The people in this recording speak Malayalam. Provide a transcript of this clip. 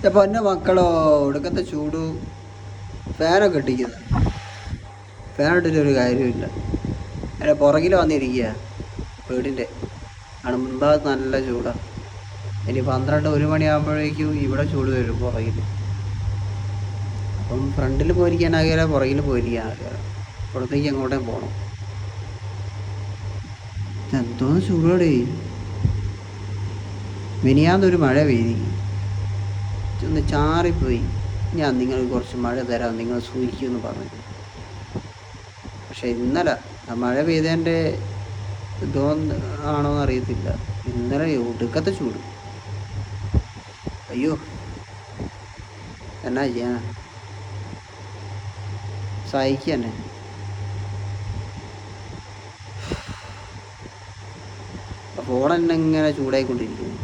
അപ്പോൾ എൻ്റെ മക്കളോ ഒടുക്കത്തെ ചൂട് ഫാനൊക്കെ ഇട്ടിക്കുന്നത്. ഫാൻ ഇട്ടിട്ടൊരു കാര്യമില്ല. അതിൻ്റെ പുറകിൽ വന്നിരിക്കുക വീടിൻ്റെ ആണ് മുൻഭാഗത്ത് നല്ല ചൂടാണ്. ഇനി 12-1 മണിയാകുമ്പോഴേക്കും ഇവിടെ ചൂട് വരും പുറകിൽ. അപ്പം ഫ്രണ്ടിൽ പോയിരിക്കാനാകില്ല, പുറകിൽ പോയിരിക്കാനാകില്ല. പുറത്തേക്ക് എങ്ങോട്ടേ പോകണം. എന്തോന്ന് ചൂടോടെ. മിനിയാന്നൊരു മഴ പെയ്തി, ഒന്ന് ചാറിപ്പോയി. ഞാൻ നിങ്ങൾക്ക് കുറച്ച് മഴ തരാം, നിങ്ങൾ സൂക്ഷിക്കുമെന്ന് പറഞ്ഞു. പക്ഷെ ഇന്നലെ ആ മഴ പെയ്തതിൻ്റെ ആണോന്ന് അറിയത്തില്ല. ഇന്നലെ ഒടുക്കത്തെ ചൂട്. അയ്യോ, എന്നാ ചെയ്യാനാ, സഹിക്കുക തന്നെ. ഫോൺ തന്നെ ഇങ്ങനെ ചൂടായിക്കൊണ്ടിരിക്കുന്നു.